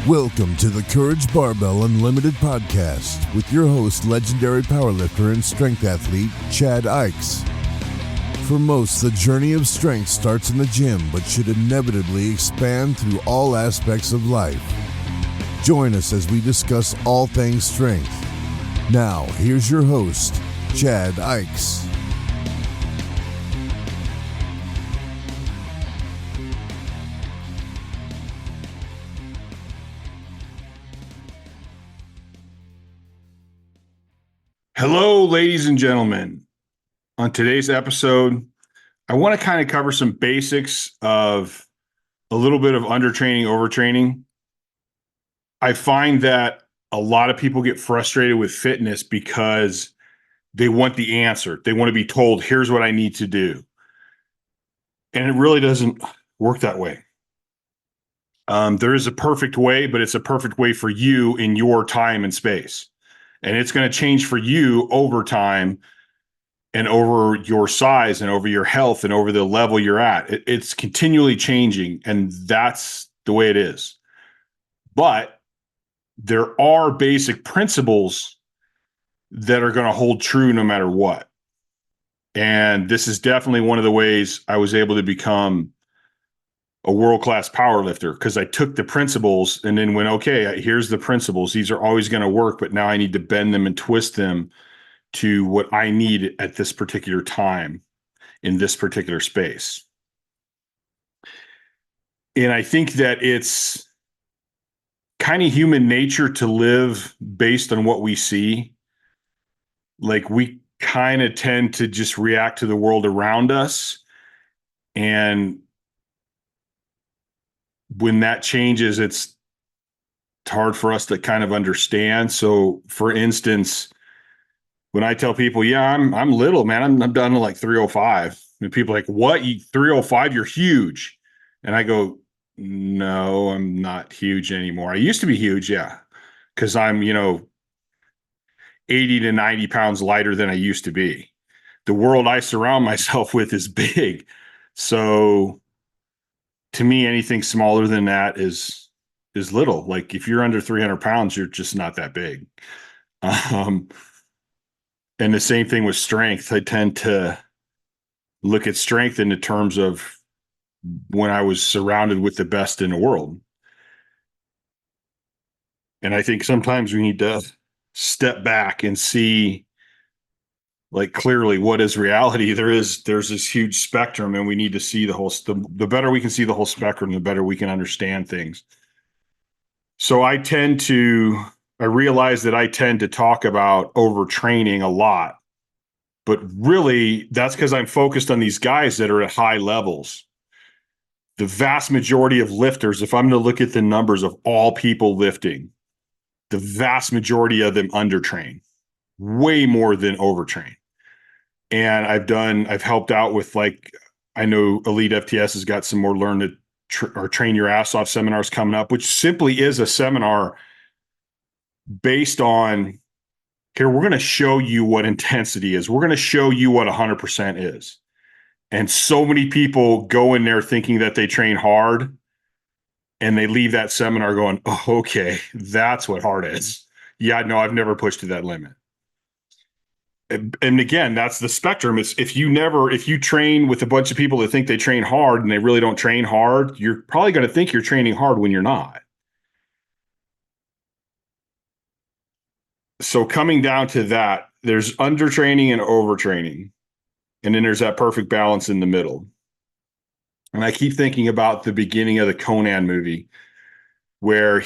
Welcome to the Courage Barbell Unlimited podcast with your host, legendary powerlifter and strength athlete, Chad Ikes. For most, the journey of strength starts in the gym, but should inevitably expand through all aspects of life. Join us as we discuss all things strength. Now, here's your host, Chad Ikes. Hello, ladies and gentlemen. On today's episode, I want to kind of cover some basics of a little bit of undertraining, overtraining. I find that a lot of people get frustrated with fitness because they want the answer. They want to be told, here's what I need to do. And it really doesn't work that way. There is a perfect way, but it's a perfect way for you in your time and space. And it's going to change for you over time and over your size and over your health and over the level you're at. It's continually changing, and that's the way it is. But there are basic principles that are going to hold true no matter what. And this is definitely one of the ways I was able to become a world-class powerlifter, because I took the principles and then went, okay, here's the principles. These are always going to work, but now I need to bend them and twist them to what I need at this particular time in this particular space. And I think that it's kind of human nature to live based on what we see. Like, we kind of tend to just react to the world around us, and when that changes, it's hard for us to kind of understand. So, for instance, when I tell people, yeah, I'm little, man, I'm done to like 305. And people are like, what? 305? You're huge. And I go, no, I'm not huge anymore. I used to be huge, yeah, because I'm, 80 to 90 pounds lighter than I used to be. The world I surround myself with is big. So to me, anything smaller than that is little. Like, if you're under 300 pounds, you're just not that big. And the same thing with strength. I tend to look at strength in the terms of when I was surrounded with the best in the world. And I think sometimes we need to step back and see, like, clearly what is reality. There's this huge spectrum, and we need to see the better we can see the whole spectrum, the better we can understand things. So I realize that I tend to talk about overtraining a lot, but really that's because I'm focused on these guys that are at high levels. The vast majority of lifters, if I'm going to look at the numbers of all people lifting, the vast majority of them undertrain way more than overtrain. And I've helped out with, like, I know Elite FTS has got some more learn to or train your ass off seminars coming up, which simply is a seminar based on, here, we're going to show you what intensity is. We're going to show you what 100% is. And so many people go in there thinking that they train hard, and they leave that seminar going, oh, okay, that's what hard is. Yeah, no, I've never pushed to that limit. And again, that's the spectrum. It's if you train with a bunch of people that think they train hard and they really don't train hard, you're probably going to think you're training hard when you're not. So coming down to that, there's undertraining and overtraining. And then there's that perfect balance in the middle. And I keep thinking about the beginning of the Conan movie, where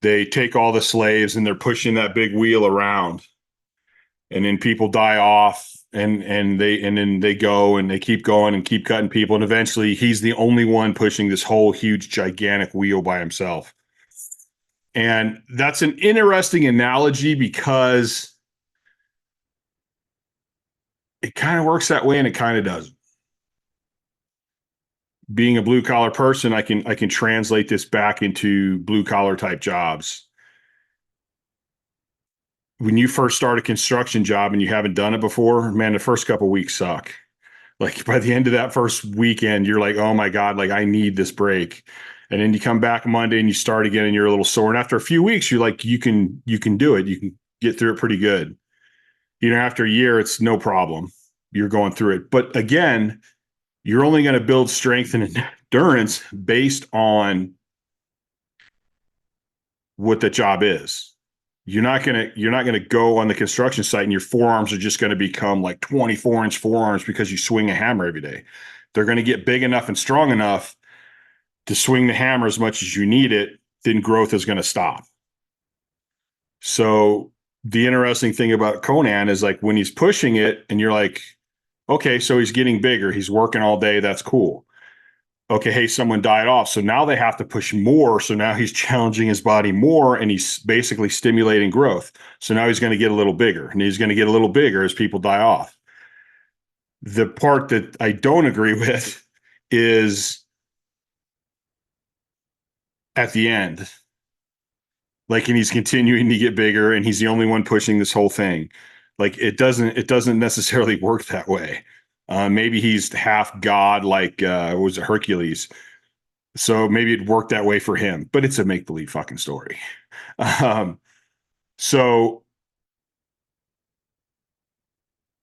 they take all the slaves and they're pushing that big wheel around. And then people die off, and then they go and they keep going and keep cutting people. And eventually he's the only one pushing this whole huge, gigantic wheel by himself. And that's an interesting analogy because it kind of works that way and it kind of doesn't. Being a blue collar person, I can translate this back into blue collar type jobs. When you first start a construction job and you haven't done it before, man, the first couple of weeks suck. Like, by the end of that first weekend, you're like, oh my God, like, I need this break. And then you come back Monday and you start again and you're a little sore. And after a few weeks, you're like, you can do it. You can get through it pretty good. After a year, it's no problem. You're going through it. But again, you're only going to build strength and endurance based on what the job is. You're not gonna go on the construction site and your forearms are just going to become like 24-inch forearms because you swing a hammer every day. They're going to get big enough and strong enough to swing the hammer as much as you need it. Then growth is going to stop. So the interesting thing about Conan is like when he's pushing it and you're like, okay, so he's getting bigger. He's working all day. That's cool. Okay, hey, someone died off. So now they have to push more. So now he's challenging his body more and he's basically stimulating growth. So now he's going to get a little bigger and he's going to get a little bigger as people die off. The part that I don't agree with is at the end. Like, and he's continuing to get bigger and he's the only one pushing this whole thing. Like it doesn't necessarily work that way. Maybe he's half God, like was it Hercules? So maybe it worked that way for him, but it's a make-believe fucking story. So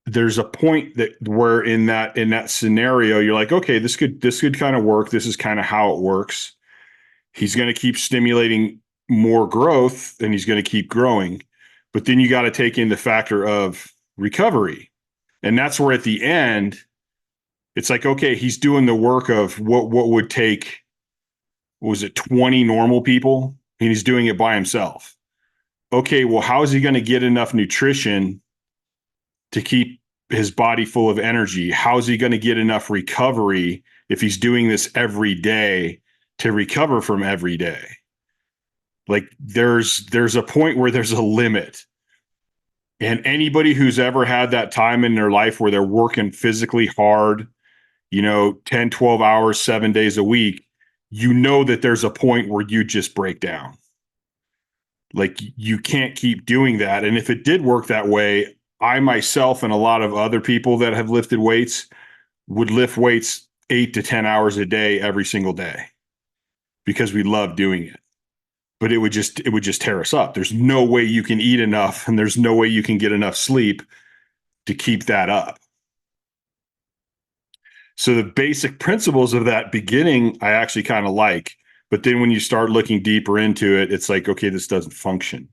there's a point that where in that scenario, you're like, okay, this could kind of work. This is kind of how it works. He's going to keep stimulating more growth and he's going to keep growing. But then you got to take in the factor of recovery. And that's where at the end, it's like, okay, he's doing the work of what would take, was it 20 normal people? And he's doing it by himself. Okay, well, how is he going to get enough nutrition to keep his body full of energy? How is he going to get enough recovery if he's doing this every day to recover from every day? Like there's a point where there's a limit. And anybody who's ever had that time in their life where they're working physically hard, 10, 12 hours, 7 days a week, that there's a point where you just break down. Like you can't keep doing that. And if it did work that way, I myself and a lot of other people that have lifted weights would lift weights 8 to 10 hours a day every single day because we love doing it. But it would just tear us up. There's no way you can eat enough and there's no way you can get enough sleep to keep that up. So the basic principles of that beginning, I actually kind of like, but then when you start looking deeper into it, it's like, okay, this doesn't function.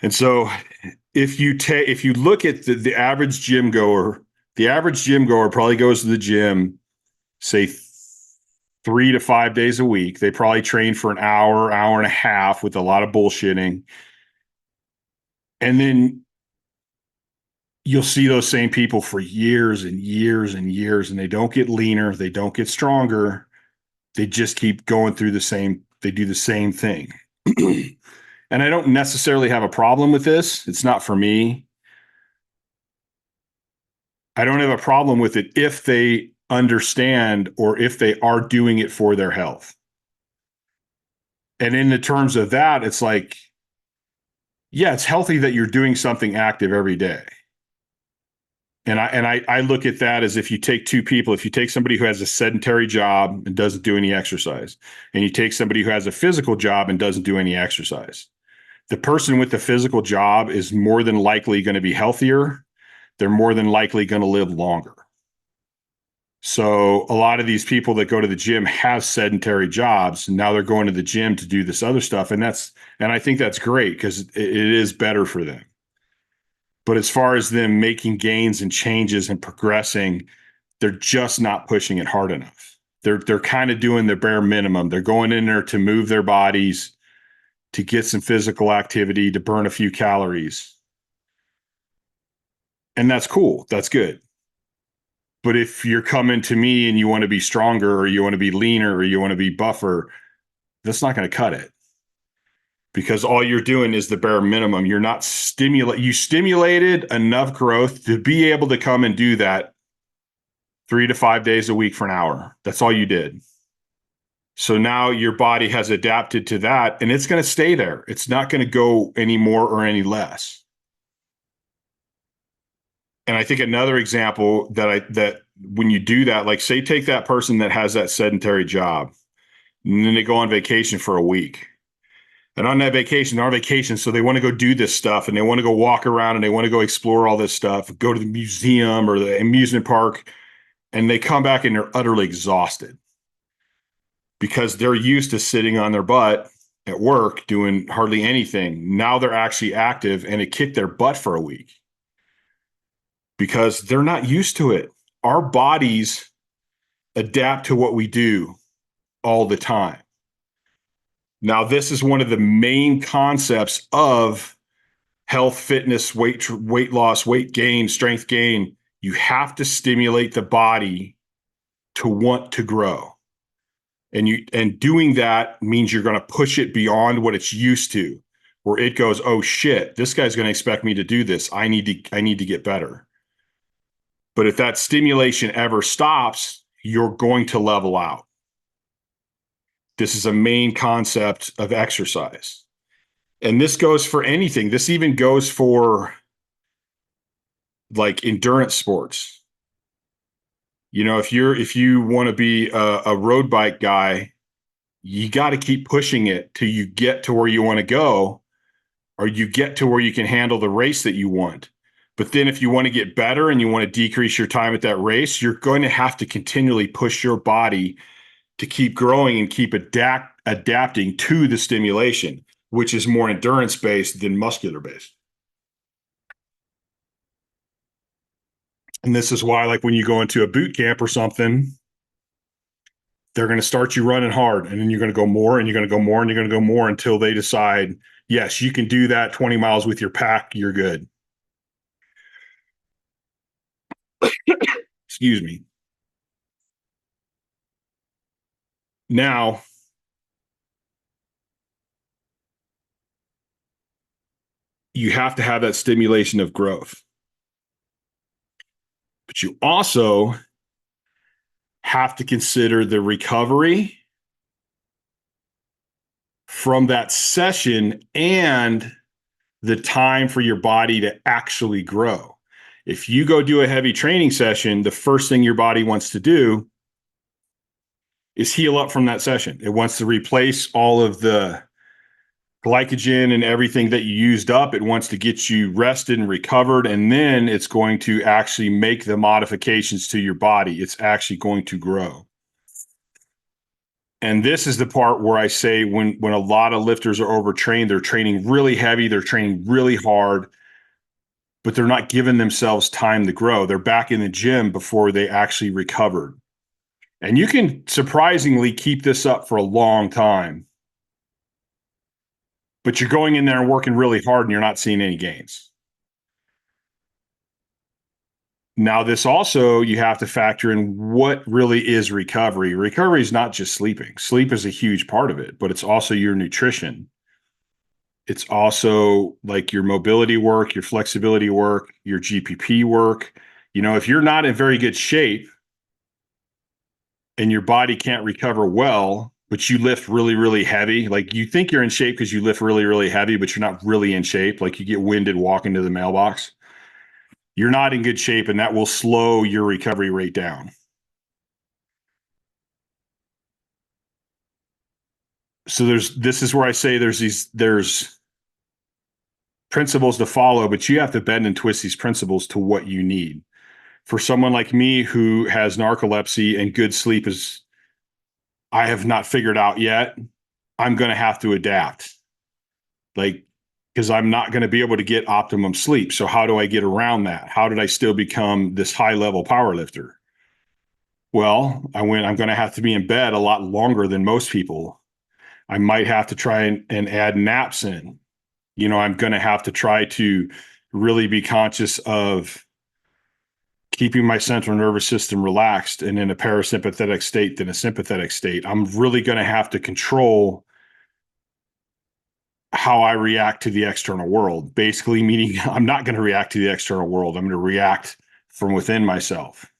And so if you look at the average gym goer, probably goes to the gym, say 3 to 5 days a week. They probably train for an hour and a half with a lot of bullshitting. And then you'll see those same people for years and years and years, and they don't get leaner. They don't get stronger. They just keep going through they do the same thing. And I don't necessarily have a problem with this. It's not for me. I don't have a problem with it if they understand or if they are doing it for their health. And in the terms of that, it's like, yeah, it's healthy that you're doing something active every day. And I look at that as if you take two people, if you take somebody who has a sedentary job and doesn't do any exercise, and you take somebody who has a physical job and doesn't do any exercise, the person with the physical job is more than likely going to be healthier. They're more than likely going to live longer. So a lot of these people that go to the gym have sedentary jobs, and now they're going to the gym to do this other stuff. And I think that's great because it is better for them. But as far as them making gains and changes and progressing, they're just not pushing it hard enough. They're kind of doing their bare minimum. They're going in there to move their bodies, to get some physical activity, to burn a few calories. And that's cool. That's good. But if you're coming to me and you want to be stronger or you want to be leaner or you want to be buffer, that's not going to cut it. Because all you're doing is the bare minimum. You're not you stimulated enough growth to be able to come and do that 3 to 5 days a week for an hour. That's all you did. So now your body has adapted to that and it's going to stay there. It's not going to go any more or any less. And I think another example that when you do that, like say take that person that has that sedentary job And then they go on vacation for a week. And on that vacation, they're on vacation. So they want to go do this stuff and they want to go walk around and they want to go explore all this stuff, go to the museum or the amusement park. And they come back and they're utterly exhausted because they're used to sitting on their butt at work doing hardly anything. Now they're actually active and it kicked their butt for a week because they're not used to it. Our bodies adapt to what we do all the time. Now, this is one of the main concepts of health, fitness, weight loss, weight gain, strength gain. You have to stimulate the body to want to grow. And doing that means you're going to push it beyond what it's used to, where it goes, oh shit, this guy's going to expect me to do this. I need to get better. But if that stimulation ever stops, you're going to level out. This is a main concept of exercise. And this goes for anything. This even goes for like endurance sports. You know, if you want to be a road bike guy, you got to keep pushing it till you get to where you want to go, or you get to where you can handle the race that you want. But then if you want to get better and you want to decrease your time at that race, you're going to have to continually push your body to keep growing and keep adapting to the stimulation, which is more endurance-based than muscular-based. And this is why, like when you go into a boot camp or something, they're going to start you running hard, and then you're going to go more, and you're going to go more, and you're going to go more until they decide, yes, you can do that 20 miles with your pack, you're good. Excuse me. Now, you have to have that stimulation of growth. But you also have to consider the recovery from that session and the time for your body to actually grow. If you go do a heavy training session, the first thing your body wants to do is heal up from that session. It wants to replace all of the glycogen and everything that you used up. It wants to get you rested and recovered, and then it's going to actually make the modifications to your body. It's actually going to grow. And this is the part where I say when a lot of lifters are overtrained, they're training really heavy, they're training really hard, but they're not giving themselves time to grow. They're back in the gym before they actually recovered. And you can surprisingly keep this up for a long time, but you're going in there and working really hard and you're not seeing any gains. Now, this also, you have to factor in what really is recovery. Recovery is not just sleeping. Sleep is a huge part of it, but it's also your nutrition. It's also like your mobility work, your flexibility work, your GPP work. You know, if you're not in very good shape and your body can't recover well, but you lift really, really heavy, like you think you're in shape because you lift really, really heavy, but you're not really in shape. Like you get winded walking to the mailbox. You're not in good shape, and that will slow your recovery rate down. So this is where I say there's principles to follow, but you have to bend and twist these principles to what you need. For someone like me who has narcolepsy and good sleep is, I have not figured out yet, I'm going to have to adapt. Like, because I'm not going to be able to get optimum sleep. So how do I get around that? How did I still become this high level power lifter? Well, I'm going to have to be in bed a lot longer than most people. I might have to try and add naps in. You know, I'm going to have to try to really be conscious of keeping my central nervous system relaxed and in a parasympathetic state than a sympathetic state. I'm really going to have to control how I react to the external world, basically meaning I'm not going to react to the external world. I'm going to react from within myself.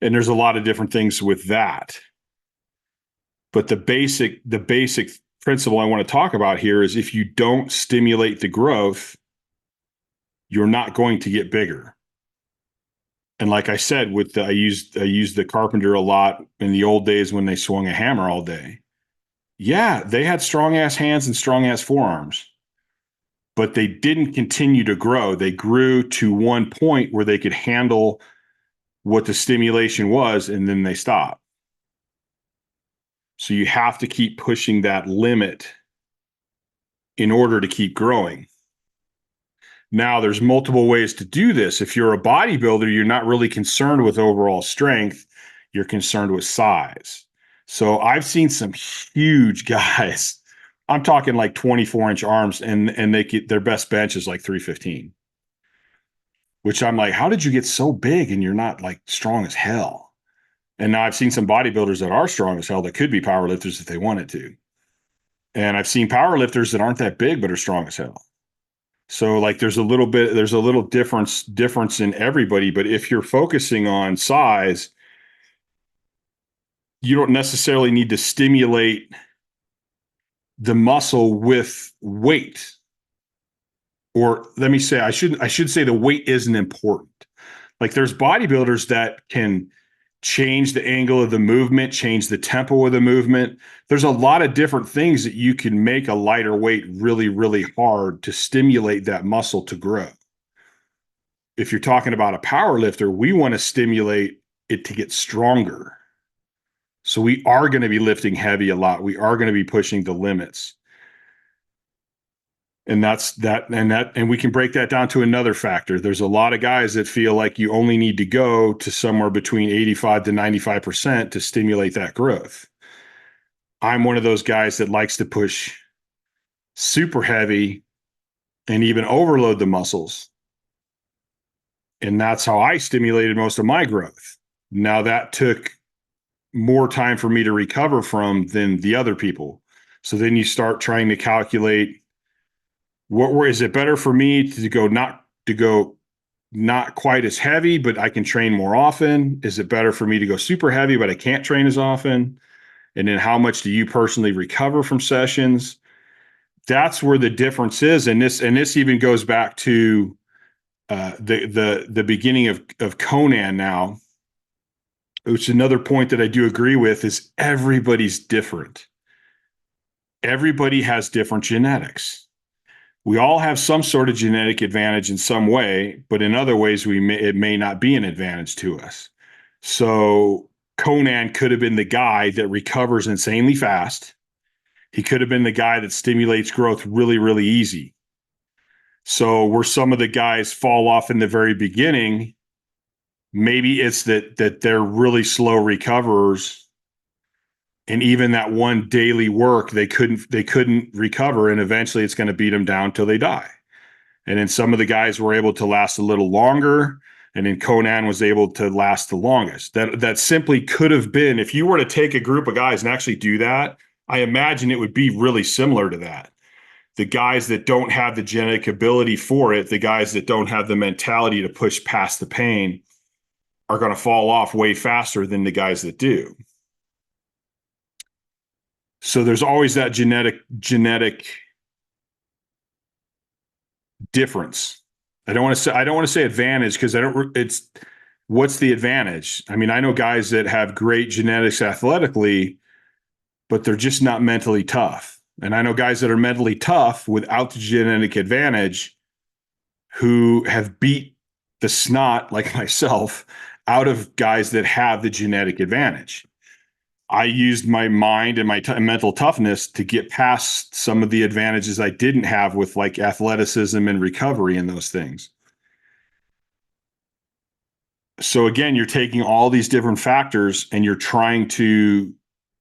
And there's a lot of different things with that. But the basic principle I want to talk about here is if you don't stimulate the growth, you're not going to get bigger. And like I said, I used the carpenter a lot in the old days when they swung a hammer all day. Yeah, they had strong ass hands and strong ass forearms, but they didn't continue to grow. They grew to one point where they could handle what the stimulation was, and then they stopped. So you have to keep pushing that limit in order to keep growing. Now, there's multiple ways to do this. If you're a bodybuilder, you're not really concerned with overall strength. You're concerned with size. So I've seen some huge guys. I'm talking like 24-inch arms, and their best bench is like 315. Which I'm like, how did you get so big and you're not like strong as hell? And now I've seen some bodybuilders that are strong as hell that could be powerlifters if they wanted to. And I've seen powerlifters that aren't that big but are strong as hell. So like there's a little difference in everybody, but if you're focusing on size, you don't necessarily need to stimulate the muscle with weight. Or let me say, I should say the weight isn't important. Like there's bodybuilders that can change the angle of the movement, change the tempo of the movement. There's a lot of different things that you can make a lighter weight really, really hard to stimulate that muscle to grow. If you're talking about a power lifter, we want to stimulate it to get stronger. So we are going to be lifting heavy a lot. We are going to be pushing the limits. And and we can break that down to another factor. There's a lot of guys that feel like you only need to go to somewhere between 85 to 95% to stimulate that growth. I'm one of those guys that likes to push super heavy and even overload the muscles. And that's how I stimulated most of my growth. Now that took more time for me to recover from than the other people. So then you start trying to calculate, is it better for me to go not quite as heavy, but I can train more often? Is it better for me to go super heavy, but I can't train as often? And then how much do you personally recover from sessions? That's where the difference is. And this even goes back to the beginning of Conan now, which is another point that I do agree with, is everybody's different. Everybody has different genetics. We all have some sort of genetic advantage in some way, but in other ways, it may not be an advantage to us. So Conan could have been the guy that recovers insanely fast. He could have been the guy that stimulates growth really, really easy. So where some of the guys fall off in the very beginning, maybe it's that they're really slow recoverers. And even that one daily work, they couldn't recover, and eventually it's going to beat them down till they die. And then some of the guys were able to last a little longer, and then Conan was able to last the longest. That simply could have been, if you were to take a group of guys and actually do that, I imagine it would be really similar to that. The guys that don't have the genetic ability for it, the guys that don't have the mentality to push past the pain, are going to fall off way faster than the guys that do. So there's always that genetic difference. I don't want to say advantage, because what's the advantage? I mean, I know guys that have great genetics athletically, but they're just not mentally tough. And I know guys that are mentally tough without the genetic advantage who have beat the snot, like myself, out of guys that have the genetic advantage. I used my mind and my mental toughness to get past some of the advantages I didn't have with like athleticism and recovery and those things. So again, you're taking all these different factors and you're trying to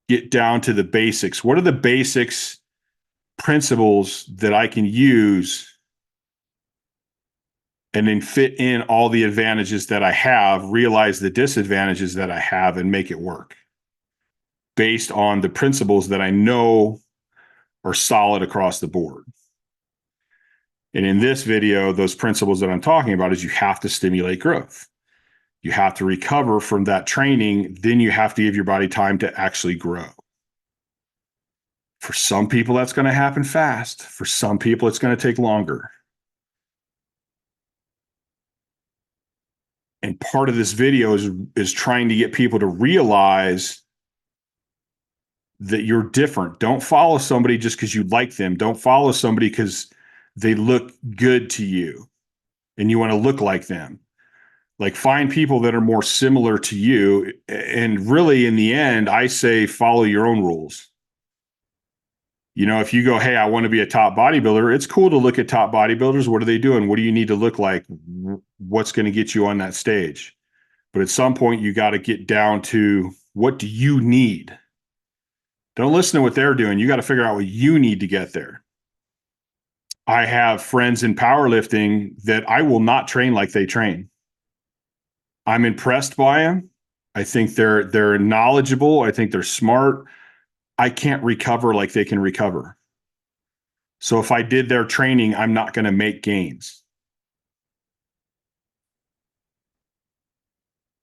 get down to the basics. What are the basics principles that I can use and then fit in all the advantages that I have, realize the disadvantages that I have, and make it work based on the principles that I know are solid across the board. And in this video, those principles that I'm talking about is you have to stimulate growth. You have to recover from that training. Then you have to give your body time to actually grow. For some people, that's going to happen fast. For some people, it's going to take longer. And part of this video is trying to get people to realize that you're different. Don't follow somebody just because you like them. Don't follow somebody because they look good to you and you want to look like them. Like, find people that are more similar to you. And really, in the end, I say follow your own rules. You know, if you go, hey, I want to be a top bodybuilder, it's cool to look at top bodybuilders. What are they doing? What do you need to look like? What's going to get you on that stage? But at some point, you got to get down to, what do you need? Don't listen to what they're doing. You got to figure out what you need to get there. I have friends in powerlifting that I will not train like they train. I'm impressed by them. I think they're knowledgeable. I think they're smart. I can't recover like they can recover. So if I did their training, I'm not going to make gains.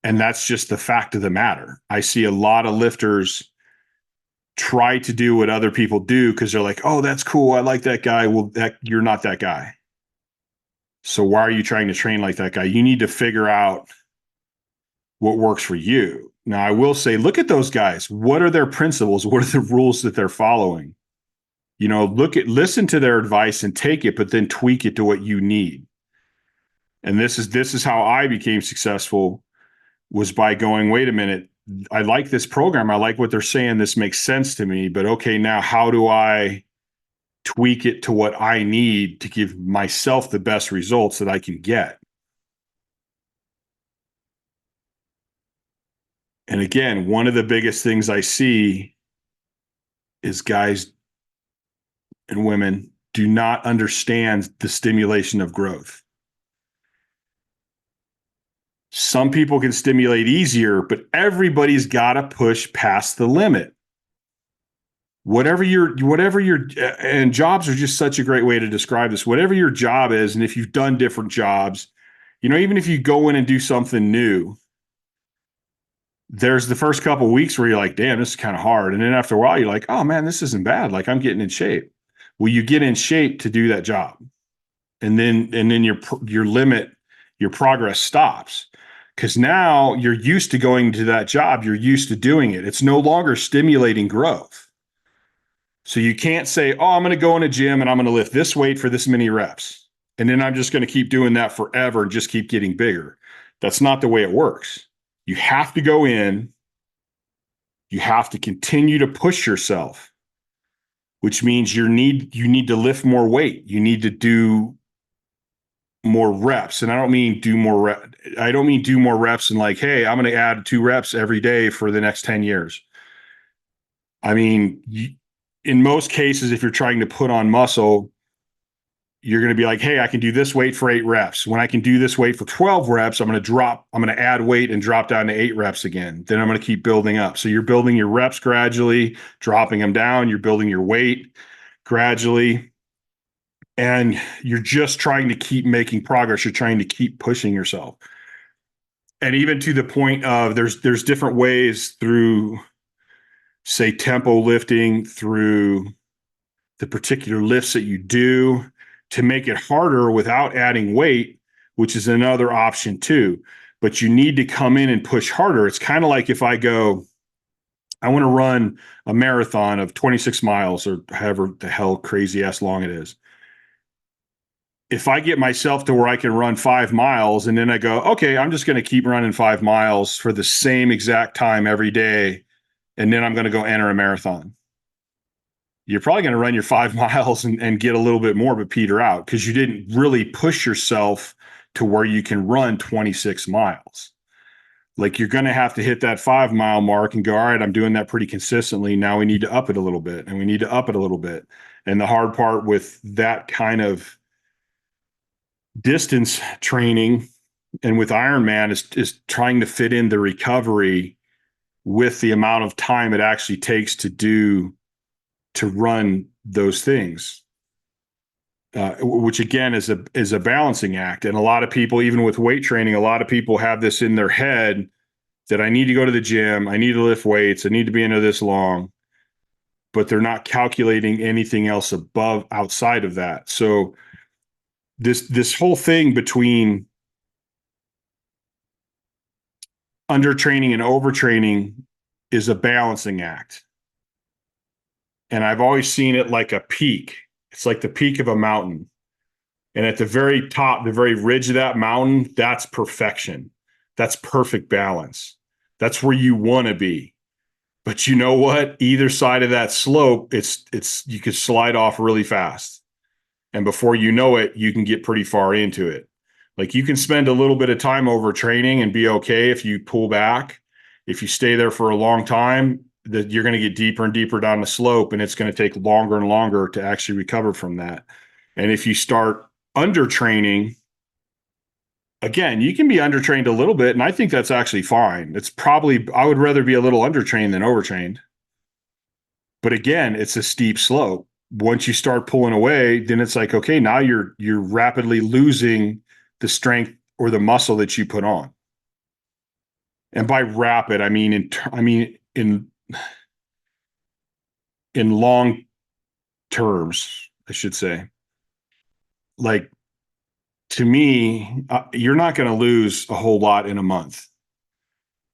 And that's just the fact of the matter. I see a lot of lifters try to do what other people do because they're like, oh, that's cool. I like that guy. Well, you're not that guy. So why are you trying to train like that guy? You need to figure out what works for you. Now, I will say, look at those guys. What are their principles? What are the rules that they're following? You know, listen to their advice and take it, but then tweak it to what you need. And this is how I became successful, was by going, wait a minute, I like this program. I like what they're saying. This makes sense to me, but okay, now how do I tweak it to what I need to give myself the best results that I can get? And again, one of the biggest things I see is guys and women do not understand the stimulation of growth. Some people can stimulate easier, but everybody's got to push past the limit. Whatever your, and jobs are just such a great way to describe this. Whatever your job is, and if you've done different jobs, you know, even if you go in and do something new, there's the first couple of weeks where you're like, damn, this is kind of hard. And then after a while, you're like, oh man, this isn't bad. Like, I'm getting in shape. Well, you get in shape to do that job. And then your limit, your progress stops. Because now you're used to going to that job. You're used to doing it. It's no longer stimulating growth. So you can't say, oh, I'm going to go in a gym and I'm going to lift this weight for this many reps. And then I'm just going to keep doing that forever and just keep getting bigger. That's not the way it works. You have to go in. You have to continue to push yourself, which means you need to lift more weight. You need to do more reps. And I don't mean do more reps and like, hey, I'm going to add 2 reps every day for the next 10 years. I mean, in most cases, if you're trying to put on muscle, you're going to be like, hey, I can do this weight for 8 reps. When I can do this weight for 12 reps, I'm going to add weight and drop down to 8 reps again. Then I'm going to keep building up. So you're building your reps gradually, dropping them down. You're building your weight gradually. And you're just trying to keep making progress. You're trying to keep pushing yourself. And even to the point of there's different ways through, say, tempo lifting, through the particular lifts that you do, to make it harder without adding weight, which is another option too. But you need to come in and push harder. It's kind of like if I go, I want to run a marathon of 26 miles or however the hell crazy ass long it is. If I get myself to where I can run 5 miles and then I go, okay, I'm just going to keep running 5 miles for the same exact time every day, and then I'm going to go enter a marathon. You're probably going to run your 5 miles and get a little bit more, but peter out because you didn't really push yourself to where you can run 26 miles. Like, you're going to have to hit that 5 mile mark and go, all right, I'm doing that pretty consistently. Now we need to up it a little bit, and we need to up it a little bit. And the hard part with that kind of distance training and with Ironman is trying to fit in the recovery with the amount of time it actually takes to run those things, which again is a balancing act. And a lot of people, even with weight training, a lot of people have this in their head that I need to go to the gym, I need to lift weights, I need to be into this long, but they're not calculating anything else outside of that. So this whole thing between undertraining and overtraining is a balancing act. And I've always seen it like a peak. It's like the peak of a mountain. And at the very top, the very ridge of that mountain, that's perfection. That's perfect balance. That's where you want to be. But you know what? Either side of that slope, it's you could slide off really fast. And before you know it, you can get pretty far into it. Like you can spend a little bit of time overtraining and be okay if you pull back. If you stay there for a long time, that you're going to get deeper and deeper down the slope, and it's going to take longer and longer to actually recover from that. And if you start undertraining, again, you can be undertrained a little bit, and I think that's actually fine. It's probably, I would rather be a little undertrained than overtrained. But again, it's a steep slope. Once you start pulling away, then it's like, okay, now you're rapidly losing the strength or the muscle that you put on. And by rapid, I mean in long terms, I should say. Like, to me, you're not going to lose a whole lot in a month.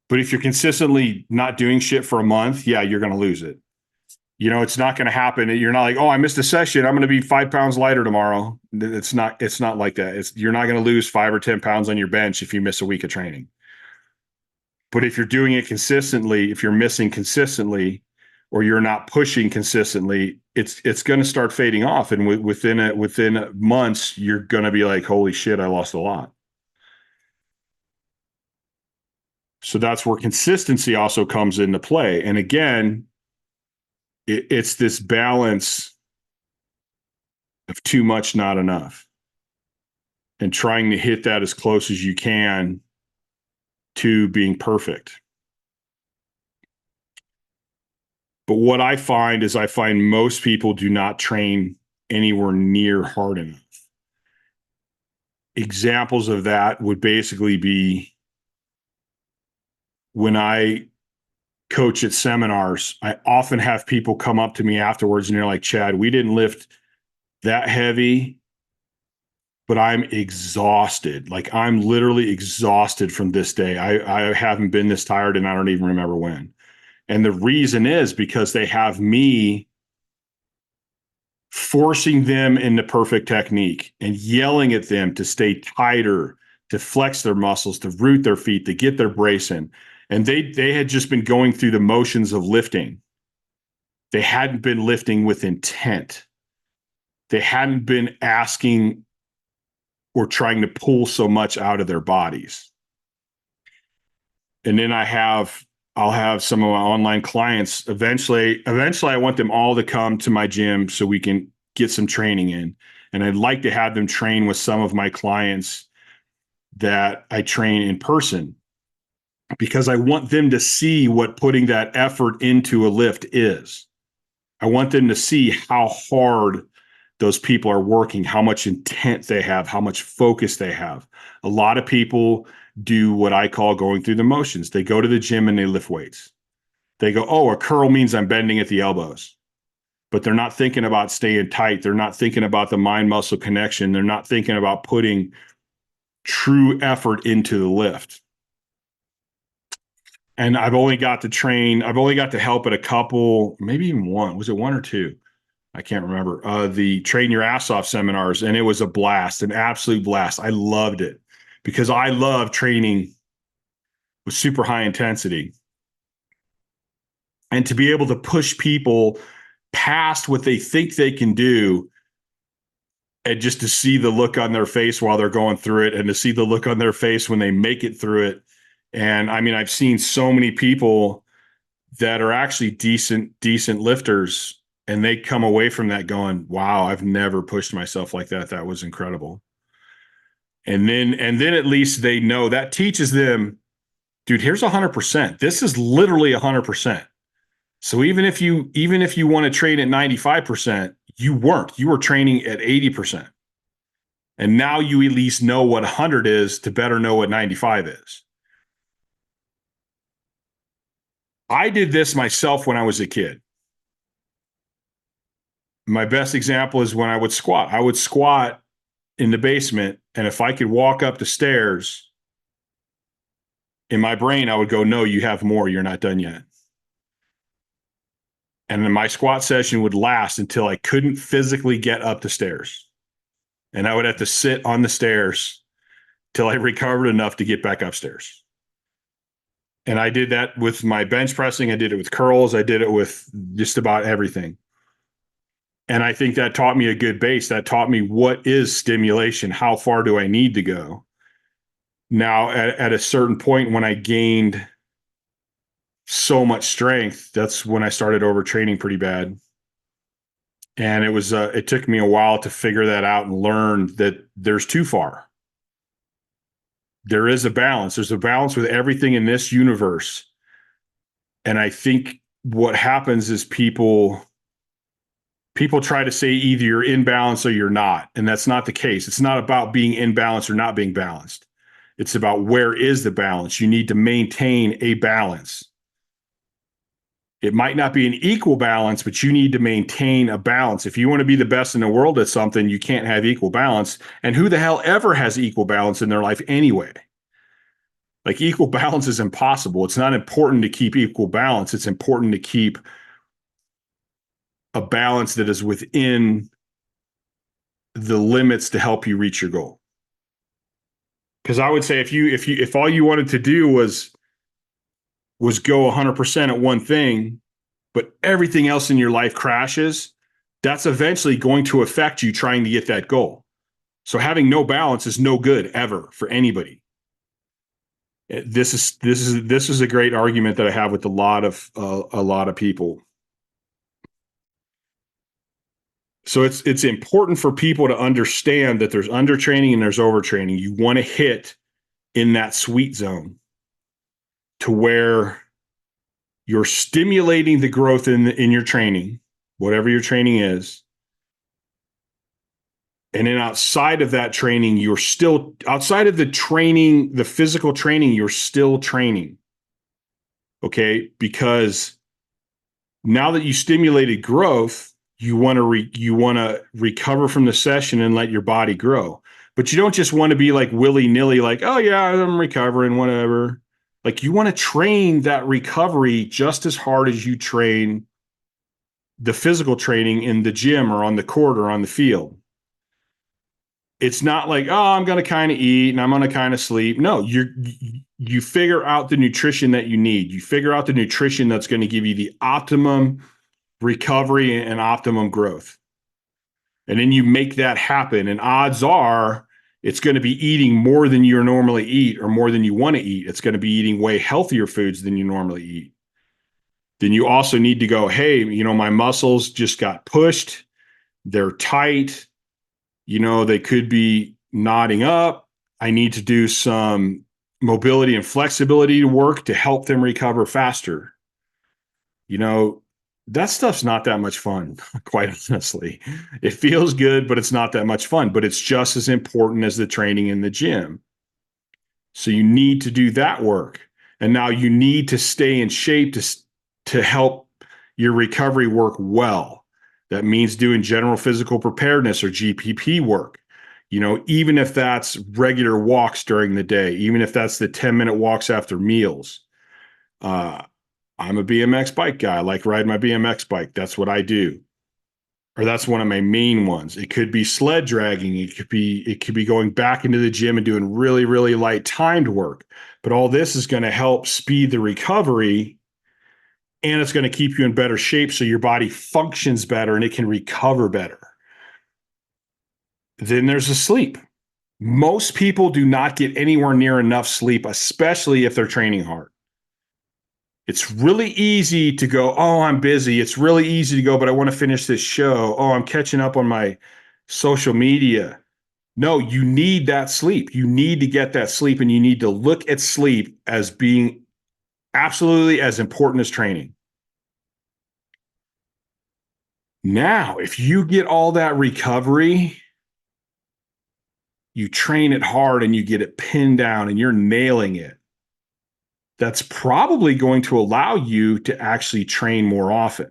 But if you're consistently not doing shit for a month, yeah, you're going to lose it. You know, it's not going to happen. You're not like, oh, I missed a session, I'm going to be 5 pounds lighter tomorrow. It's not like that. You're not going to lose 5 or 10 pounds on your bench if you miss a week of training. But if you're doing it consistently, if you're missing consistently, or you're not pushing consistently, it's going to start fading off. And within months, you're going to be like, holy shit, I lost a lot. So that's where consistency also comes into play. And again, it's this balance of too much, not enough, and trying to hit that as close as you can to being perfect. But what I find is most people do not train anywhere near hard enough. Examples of that would basically be when I coach at seminars, I often have people come up to me afterwards and they're like, Chad, we didn't lift that heavy, but I'm exhausted. Like, I'm literally exhausted from this day. I haven't been this tired and I don't even remember when. And the reason is because they have me forcing them into perfect technique and yelling at them to stay tighter, to flex their muscles, to root their feet, to get their brace in. And they had just been going through the motions of lifting. They hadn't been lifting with intent. They hadn't been asking or trying to pull so much out of their bodies. And then I'll have some of my online clients. Eventually I want them all to come to my gym so we can get some training in. And I'd like to have them train with some of my clients that I train in person, because I want them to see what putting that effort into a lift is. I want them to see how hard those people are working, how much intent they have, how much focus they have. A lot of people do what I call going through the motions. They go to the gym and they lift weights. They go, oh, a curl means I'm bending at the elbows. But they're not thinking about staying tight. They're not thinking about the mind-muscle connection. They're not thinking about putting true effort into the lift. And I've only got to help at a couple, maybe even one. Was it one or two? I can't remember. The Train Your Ass Off seminars. And it was a blast, an absolute blast. I loved it because I love training with super high intensity. And to be able to push people past what they think they can do, and just to see the look on their face while they're going through it, and to see the look on their face when they make it through it. And I mean, I've seen so many people that are actually decent lifters, and they come away from that going, wow, I've never pushed myself like that. That was incredible. And then at least they know that teaches them, dude, here's 100%. This is literally 100%. So even if you want to train at 95%, you were training at 80%. And now you at least know what 100 is to better know what 95 is. I did this myself when I was a kid. My best example is when I would squat. I would squat in the basement, and if I could walk up the stairs In my brain, I would go, no, you have more. You're not done yet. And then my squat session would last until I couldn't physically get up the stairs. And I would have to sit on the stairs till I recovered enough to get back upstairs. And I did that with my bench pressing. I did it with curls. I did it with just about everything. And I think that taught me a good base. That taught me what is stimulation? How far do I need to go? Now, at a certain point when I gained so much strength, that's when I started overtraining pretty bad. And it took me a while to figure that out and learn that there's too far. There is a balance. There's a balance with everything in this universe. And I think what happens is people try to say either you're in balance or you're not. And that's not the case. It's not about being in balance or not being balanced. It's about where is the balance. You need to maintain a balance. It might not be an equal balance, but you need to maintain a balance. If you want to be the best in the world at something, you can't have equal balance. And who the hell ever has equal balance in their life anyway? Like, equal balance is impossible. It's not important to keep equal balance. It's important to keep a balance that is within the limits to help you reach your goal. Because I would say if all you wanted to do was go 100% at one thing, but everything else in your life crashes, that's eventually going to affect you trying to get that goal. So having no balance is no good ever for anybody. This is a great argument that I have with a lot of people. So it's important for people to understand that there's undertraining and there's overtraining. You want to hit in that sweet zone to where you're stimulating the growth in your training, whatever your training is. And then outside of that training, you're still outside of the training, the physical training, you're still training. Okay? Because now that you stimulated growth, you want to recover from the session and let your body grow. But you don't just want to be like willy-nilly, like, oh yeah, I'm recovering, whatever. Like, you want to train that recovery just as hard as you train the physical training in the gym or on the court or on the field. It's not like, oh, I'm going to kind of eat and I'm going to kind of sleep. No, you figure out the nutrition that you need. You figure out the nutrition that's going to give you the optimum recovery and optimum growth. And then you make that happen. And odds are it's going to be eating more than you normally eat or more than you want to eat. It's going to be eating way healthier foods than you normally eat. Then you also need to go, hey, my muscles just got pushed. They're tight. They could be knotting up. I need to do some mobility and flexibility work to help them recover faster. That stuff's not that much fun, quite honestly. It feels good, but it's not that much fun. But it's just as important as the training in the gym. So you need to do that work. And now you need to stay in shape to help your recovery work well. That means doing general physical preparedness or GPP work. Even if that's regular walks during the day, even if that's the 10-minute walks after meals. I'm a BMX bike guy. I like riding my BMX bike. That's what I do. Or that's one of my main ones. It could be sled dragging. It could be going back into the gym and doing really, really light timed work. But all this is going to help speed the recovery, and it's going to keep you in better shape so your body functions better and it can recover better. Then there's the sleep. Most people do not get anywhere near enough sleep, especially if they're training hard. It's really easy to go, oh, I'm busy. It's really easy to go, but I want to finish this show. Oh, I'm catching up on my social media. No, you need that sleep. You need to get that sleep, and you need to look at sleep as being absolutely as important as training. Now, if you get all that recovery, you train it hard and you get it pinned down and you're nailing it. That's probably going to allow you to actually train more often.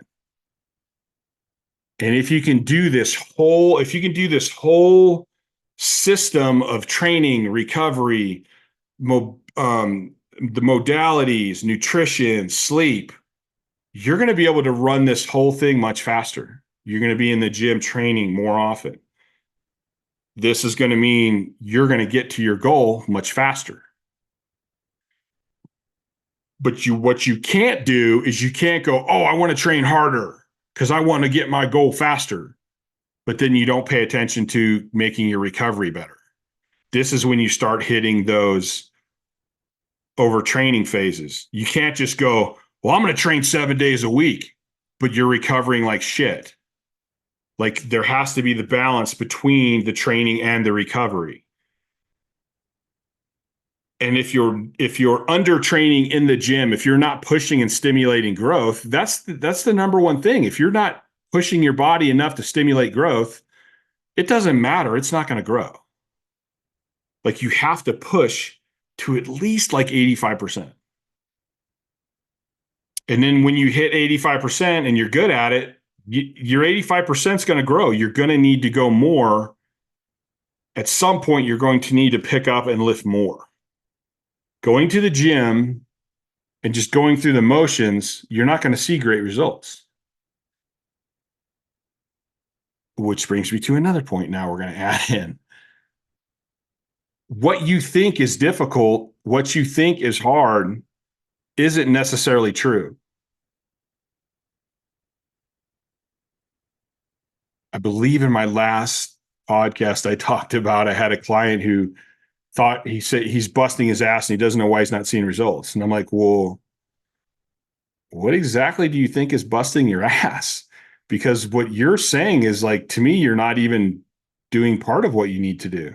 And if you can do this whole system of training, recovery, the modalities, nutrition, sleep, you're going to be able to run this whole thing much faster. You're going to be in the gym training more often. This is going to mean you're going to get to your goal much faster. But what you can't do is you can't go, oh, I want to train harder because I want to get my goal faster. But then you don't pay attention to making your recovery better. This is when you start hitting those overtraining phases. You can't just go, well, I'm going to train 7 days a week, but you're recovering like shit. Like there has to be the balance between the training and the recovery. And if you're under training in the gym, if you're not pushing and stimulating growth, that's the number one thing. If you're not pushing your body enough to stimulate growth, it doesn't matter. It's not going to grow. Like you have to push to at least like 85%. And then when you hit 85% and you're good at it, your 85% is going to grow. You're going to need to go more. At some point, you're going to need to pick up and lift more. Going to the gym and just going through the motions, you're not going to see great results. Which brings me to another point now we're going to add in. What you think is difficult, what you think is hard, isn't necessarily true. I believe in my last podcast I talked about, I had a client who thought he said he's busting his ass and he doesn't know why he's not seeing results. And I'm like, well, what exactly do you think is busting your ass? Because what you're saying is like, to me, you're not even doing part of what you need to do,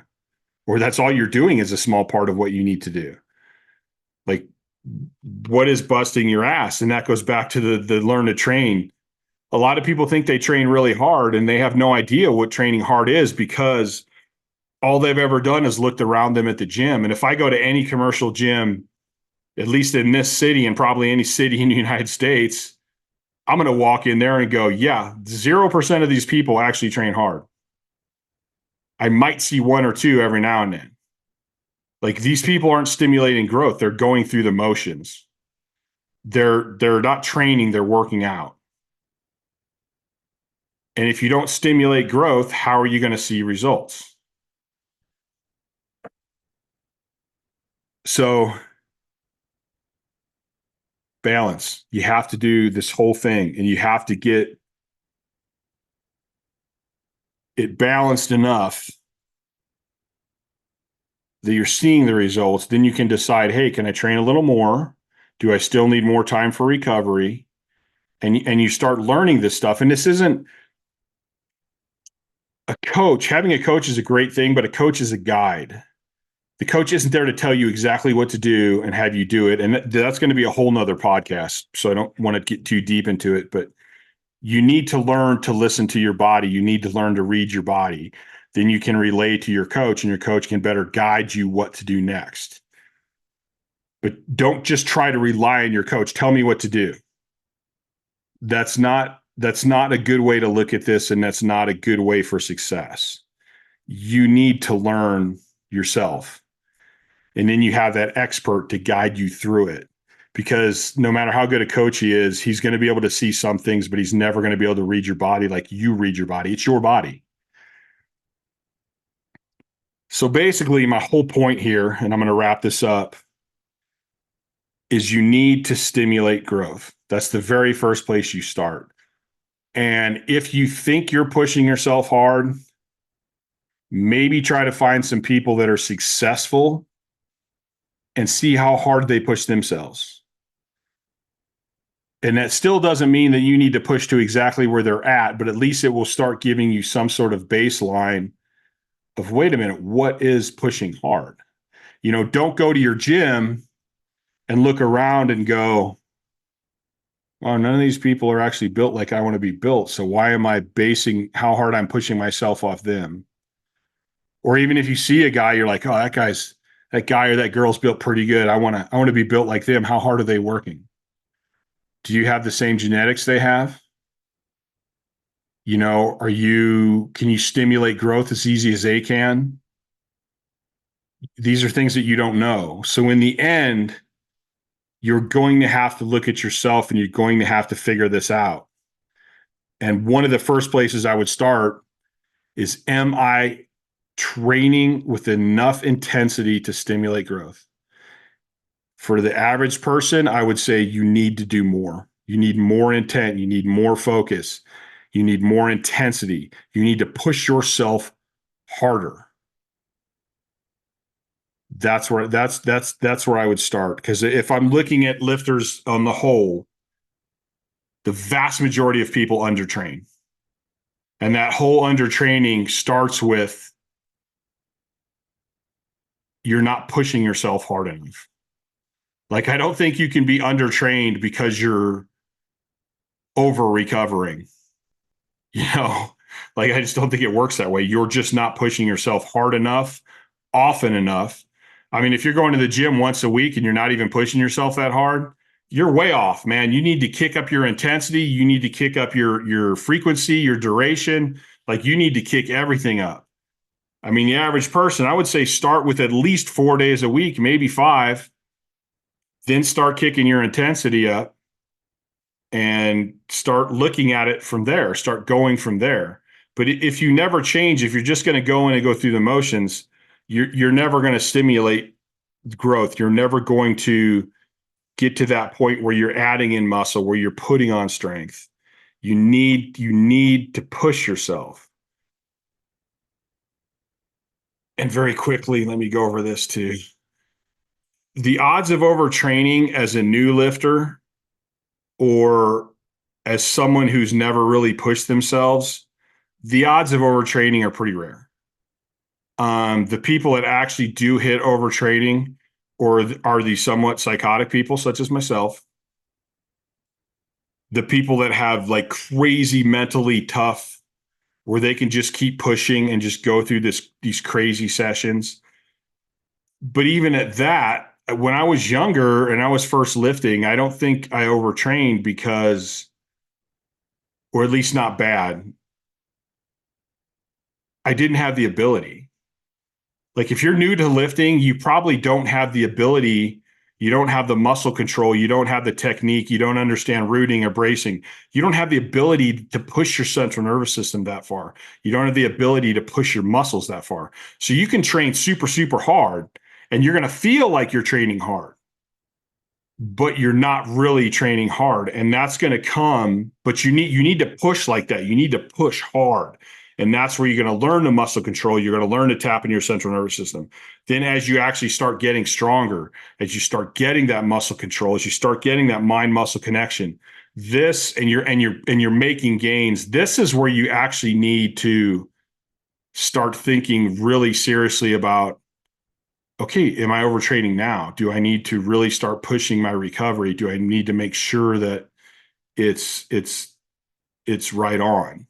or that's all you're doing is a small part of what you need to do. Like, what is busting your ass? And that goes back to the learn to train. A lot of people think they train really hard and they have no idea what training hard is because all they've ever done is looked around them at the gym. And if I go to any commercial gym, at least in this city and probably any city in the United States, I'm going to walk in there and go, yeah, 0% of these people actually train hard. I might see one or two every now and then. Like these people aren't stimulating growth. They're going through the motions. They're not training, they're working out. And if you don't stimulate growth, how are you going to see results? So balance. You have to do this whole thing and you have to get it balanced enough that you're seeing the results. Then you can decide, hey, can I train a little more? Do I still need more time for recovery? And you start learning this stuff. And this isn't a coach. Having a coach is a great thing, but a coach is a guide. The coach isn't there to tell you exactly what to do and have you do it. And that's going to be a whole nother podcast. So I don't want to get too deep into it, but you need to learn to listen to your body. You need to learn to read your body. Then you can relay to your coach and your coach can better guide you what to do next. But don't just try to rely on your coach. Tell me what to do. That's not a good way to look at this, and that's not a good way for success. You need to learn yourself. And then you have that expert to guide you through it. Because no matter how good a coach he is, he's going to be able to see some things, but he's never going to be able to read your body like you read your body. It's your body. So basically, my whole point here, and I'm going to wrap this up, is you need to stimulate growth. That's the very first place you start. And if you think you're pushing yourself hard, maybe try to find some people that are successful and see how hard they push themselves. And that still doesn't mean that you need to push to exactly where they're at, but at least it will start giving you some sort of baseline of, wait a minute, what is pushing hard? You know, don't go to your gym and look around and go, oh, none of these people are actually built like I want to be built. So why am I basing how hard I'm pushing myself off them? Or even if you see a guy, you're like, oh, that guy or that girl's built pretty good. I want to be built like them. How hard are they working? Do you have the same genetics they have? You know, can you stimulate growth as easy as they can? These are things that you don't know. So in the end, you're going to have to look at yourself and you're going to have to figure this out. And one of the first places I would start is, am I training with enough intensity to stimulate growth? For the average person, I would say you need to do more. You need more intent. You need more focus. You need more intensity. You need to push yourself harder. That's where I would start. Because if I'm looking at lifters on the whole, the vast majority of people undertrain. And that whole undertraining starts with you're not pushing yourself hard enough. Like, I don't think you can be undertrained because you're over recovering. Like, I just don't think it works that way. You're just not pushing yourself hard enough, often enough. I mean, if you're going to the gym once a week and you're not even pushing yourself that hard, you're way off, man. You need to kick up your intensity. You need to kick up your frequency, your duration. Like, you need to kick everything up. I mean, the average person, I would say start with at least 4 days a week, maybe 5, then start kicking your intensity up and start looking at it from there, start going from there. But if you never change, if you're just going to go in and go through the motions, you're never going to stimulate growth. You're never going to get to that point where you're adding in muscle, where you're putting on strength. You need to push yourself. And very quickly, let me go over this too. The odds of overtraining as a new lifter or as someone who's never really pushed themselves, the odds of overtraining are pretty rare. The people that actually do hit overtraining or are the somewhat psychotic people, such as myself. The people that have like crazy mentally tough, where they can just keep pushing and just go through these crazy sessions. But even at that, when I was younger and I was first lifting, I don't think I overtrained because, or at least not bad, I didn't have the ability. Like, if you're new to lifting, you probably don't have the ability. You don't have the muscle control. You don't have the technique. You don't understand rooting or bracing. You don't have the ability to push your central nervous system that far. You don't have the ability to push your muscles that far. So you can train super, super hard and you're going to feel like you're training hard, but you're not really training hard. And that's going to come, but you need to push like that. You need to push hard. And that's where you're going to learn the muscle control. You're going to learn to tap into your central nervous system. Then as you actually start getting stronger, as you start getting that muscle control, as you start getting that mind muscle connection, you're making gains, this is where you actually need to start thinking really seriously about, okay, am I overtraining now? Do I need to really start pushing my recovery? Do I need to make sure that it's right on?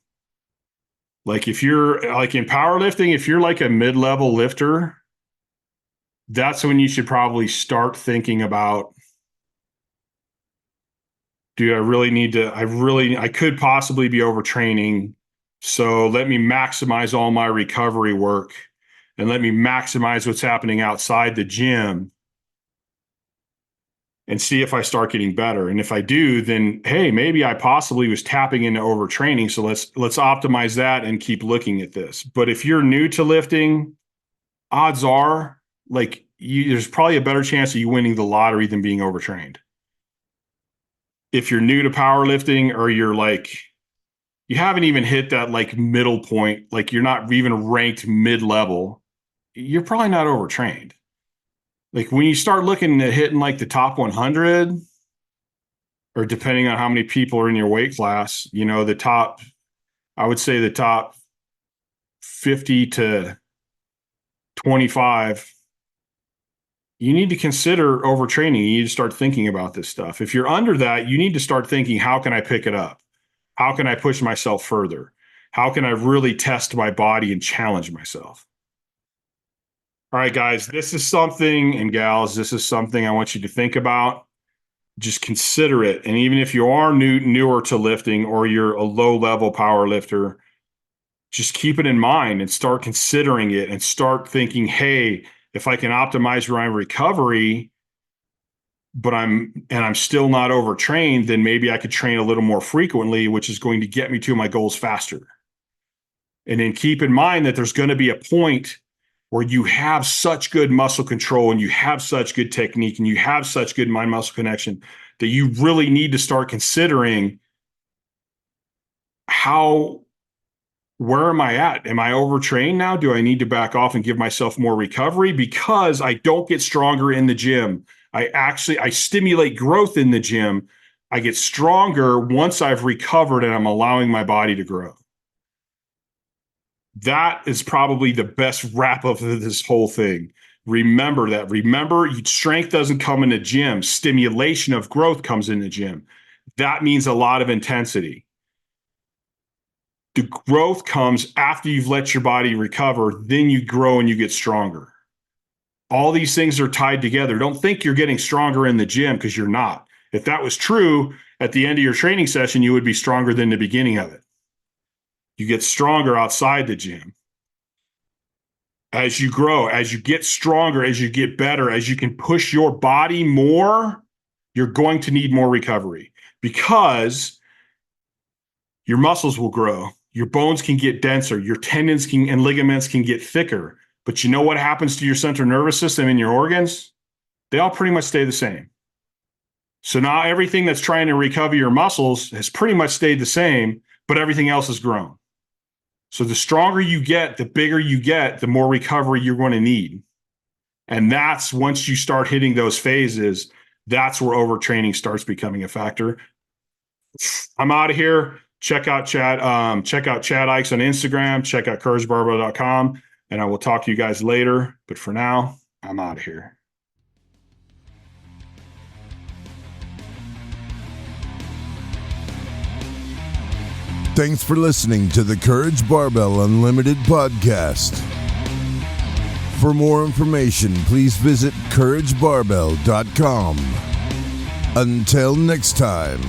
Like, if you're like in powerlifting, if you're like a mid-level lifter, that's when you should probably start thinking about, do I really need to, I could possibly be overtraining. So let me maximize all my recovery work and let me maximize what's happening outside the gym and see if I start getting better. And if I do, then, hey, maybe I possibly was tapping into overtraining. So let's optimize that and keep looking at this. But if you're new to lifting, odds are like there's probably a better chance of you winning the lottery than being overtrained. If you're new to powerlifting, or you're like, you haven't even hit that like middle point, like you're not even ranked mid-level, you're probably not overtrained. Like, when you start looking at hitting like the top 100, or depending on how many people are in your weight class, I would say the top 50 to 25, you need to consider overtraining. You need to start thinking about this stuff. If you're under that, you need to start thinking, how can I pick it up? How can I push myself further? How can I really test my body and challenge myself? All right, guys, this is something, and gals, this is something I want you to think about. Just consider it. And even if you are newer to lifting, or you're a low-level power lifter, just keep it in mind and start considering it and start thinking, hey, if I can optimize my recovery, I'm still not overtrained, then maybe I could train a little more frequently, which is going to get me to my goals faster. And then keep in mind that there's going to be a point where you have such good muscle control and you have such good technique and you have such good mind muscle connection that you really need to start considering where am I at? Am I overtrained now? Do I need to back off and give myself more recovery? Because I don't get stronger in the gym. I stimulate growth in the gym. I get stronger once I've recovered and I'm allowing my body to grow. That is probably the best wrap up of this whole thing. Remember that. Remember, strength doesn't come in the gym. Stimulation of growth comes in the gym. That means a lot of intensity. The growth comes after you've let your body recover. Then you grow and you get stronger. All these things are tied together. Don't think you're getting stronger in the gym, because you're not. If that was true, at the end of your training session, you would be stronger than the beginning of it. You get stronger outside the gym. As you grow, as you get stronger, as you get better, as you can push your body more, you're going to need more recovery, because your muscles will grow. Your bones can get denser. Your tendons and ligaments can get thicker. But you know what happens to your central nervous system and your organs? They all pretty much stay the same. So now everything that's trying to recover your muscles has pretty much stayed the same, but everything else has grown. So the stronger you get, the bigger you get, the more recovery you're going to need. And that's, once you start hitting those phases, that's where overtraining starts becoming a factor. I'm out of here. Check out Chad. Check out Chad Ikes on Instagram. Check out CourageBarbell.com. And I will talk to you guys later. But for now, I'm out of here. Thanks for listening to the Courage Barbell Unlimited podcast. For more information, please visit CourageBarbell.com. Until next time.